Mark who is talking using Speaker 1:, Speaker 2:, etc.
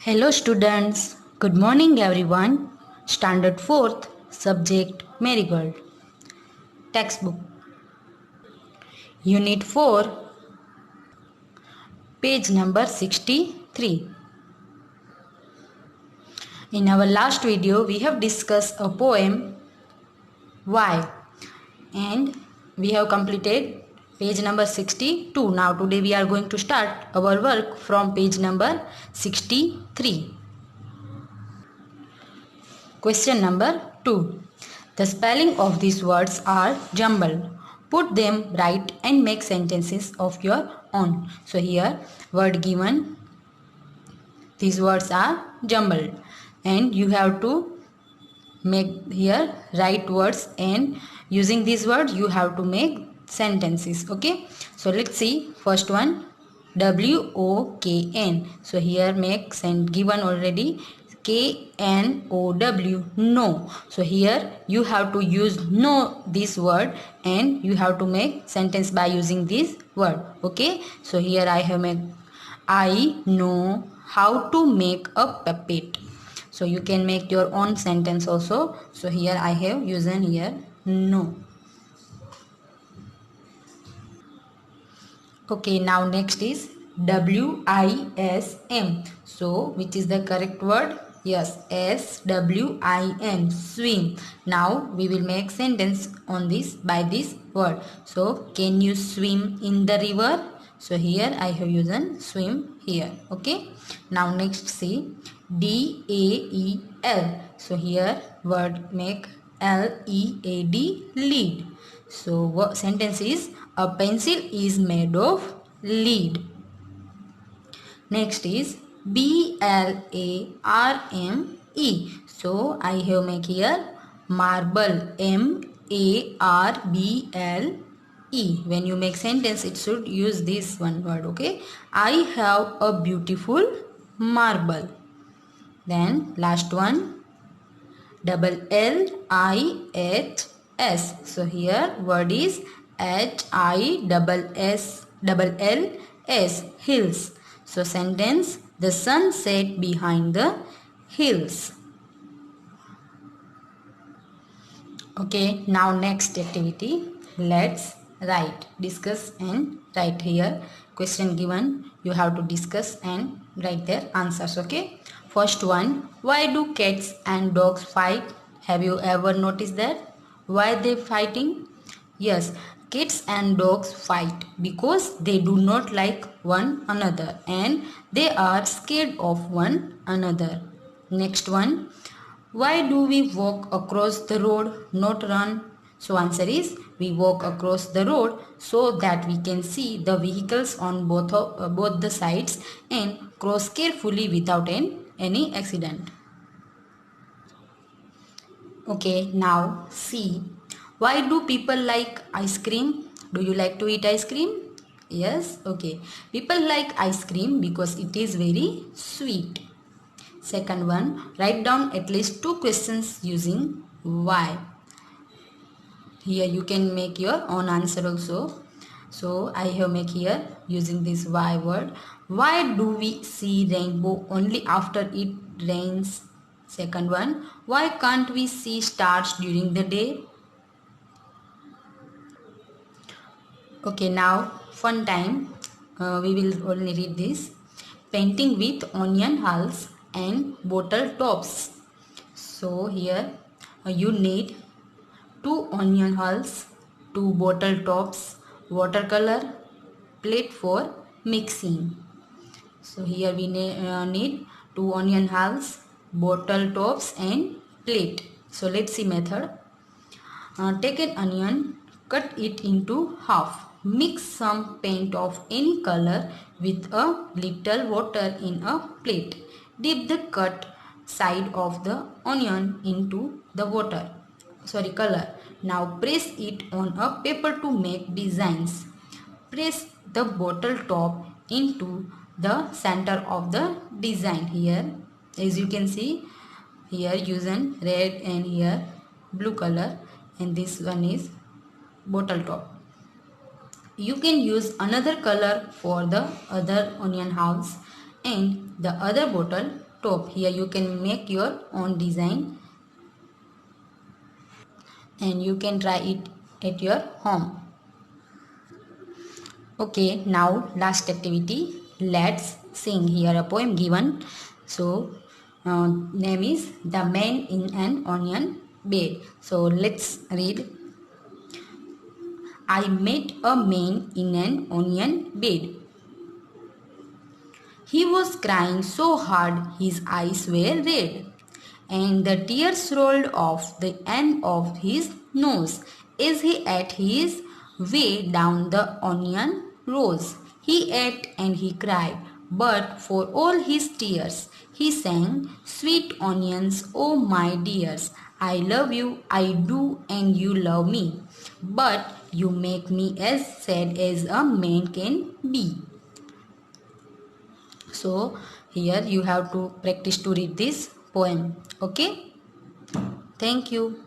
Speaker 1: Hello students, good morning everyone. Standard 4th, subject Marigold. Textbook. Unit 4, page number 63. In our last video, we have discussed a poem, Why? And we have completed page number 62. Now today we are going to start our work from page number 63. Question number 2. The spelling of these words are jumbled. Put them right and make sentences of your own. So here word given, these words are jumbled and you have to make here right words, and using these words you have to make sentences. Okay, so let's see. First one, WOKN. So here make sent given already KNOW, no. So here you have to use no this word and you have to make sentence by using this word. Okay, so here I have made I know how to make a puppet. So you can make your own sentence also. So here I have used here no. Okay, now next is WISM. So which is the correct word? Yes, SWIM, swim. Now we will make sentence on this by this word. So can you swim in the river? So here I have used swim here. Okay. Now next see DAEL. So here word make LEAD, lead. So sentence is a pencil is made of lead. Next is BLARME. So I have make here marble, MARBLE. When you make sentence it should use this one word. Okay, I have a beautiful marble. Then last one, LLIHS. So here word is HISSLLS, hills. So sentence, the sun set behind the hills. Okay, now next activity, let's write, discuss and write. Here question given, you have to discuss and write their answers. Okay, first one, why do cats and dogs fight? Have you ever noticed that? Why they fighting? Yes, cats and dogs fight because they do not like one another and they are scared of one another. Next one, why do we walk across the road, not run? So answer is, we walk across the road so that we can see the vehicles on both the sides and cross carefully without any accident. Okay, now see, why do people like ice cream? Do you like to eat ice cream? Yes, okay. People like ice cream because it is very sweet. Second one, write down at least 2 questions using why. Here you can make your own answer also. So I have make here using this why word. Why do we see rainbow only after it rains? Second one, why can't we see stars during the day? Okay, now fun time. We will only read this. Painting with onion hulls and bottle tops. So here you need 2 onion hulls, 2 bottle tops, watercolor, plate for mixing. So here we need 2 onion hulls, bottle tops and plate. So let's see method. Take an onion, cut it into half. Mix some paint of any color with a little water in a plate. Dip the cut side of the onion into the color. Now press it on a paper to make designs. Press the bottle top into the center of the design. Here as you can see, here using red and here blue color, and this one is bottle top. You can use another color for the other onion house and the other bottle top. Here you can make your own design and you can try it at your home. Okay, now last activity. Let's sing. Here a poem given. So name is The Man in an Onion Bed. So let's read. I met a man in an onion bed. He was crying so hard his eyes were red, and the tears rolled off the end of his nose as he ate his way down the onion rows. He ate and he cried, but for all his tears, he sang, "Sweet onions, oh my dears, I love you, I do, and you love me, but you make me as sad as a man can be." So here you have to practice to read this poem. Okay, thank you.